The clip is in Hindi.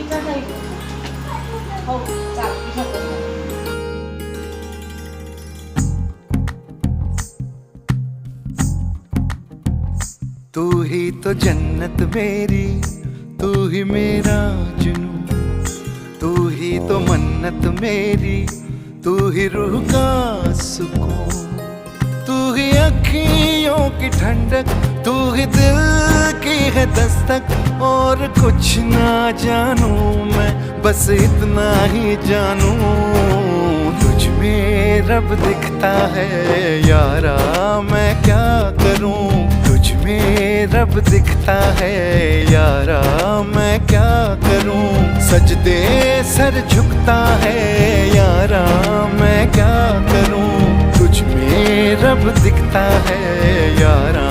Pizza type. हो चालेल पिझ्झा. तू ही तो जन्नत मेरी, तू ही मेरा जुनून, तू ही तो मन्नत मेरी, तू ही रूह का सुकून, तू ही अखियों की ठंडक, तू ही दिल की है दस्तक. और कुछ ना जानू मैं, बस इतना ही जानू, तुझ में रब दिखता है यारा. मैं क्या करूं, तुझ में रब दिखता है यारा. मैं क्या करूं, सजदे सर झुकता है यारा. मैं क्या करूं, तुझ में रब दिखता है यारा.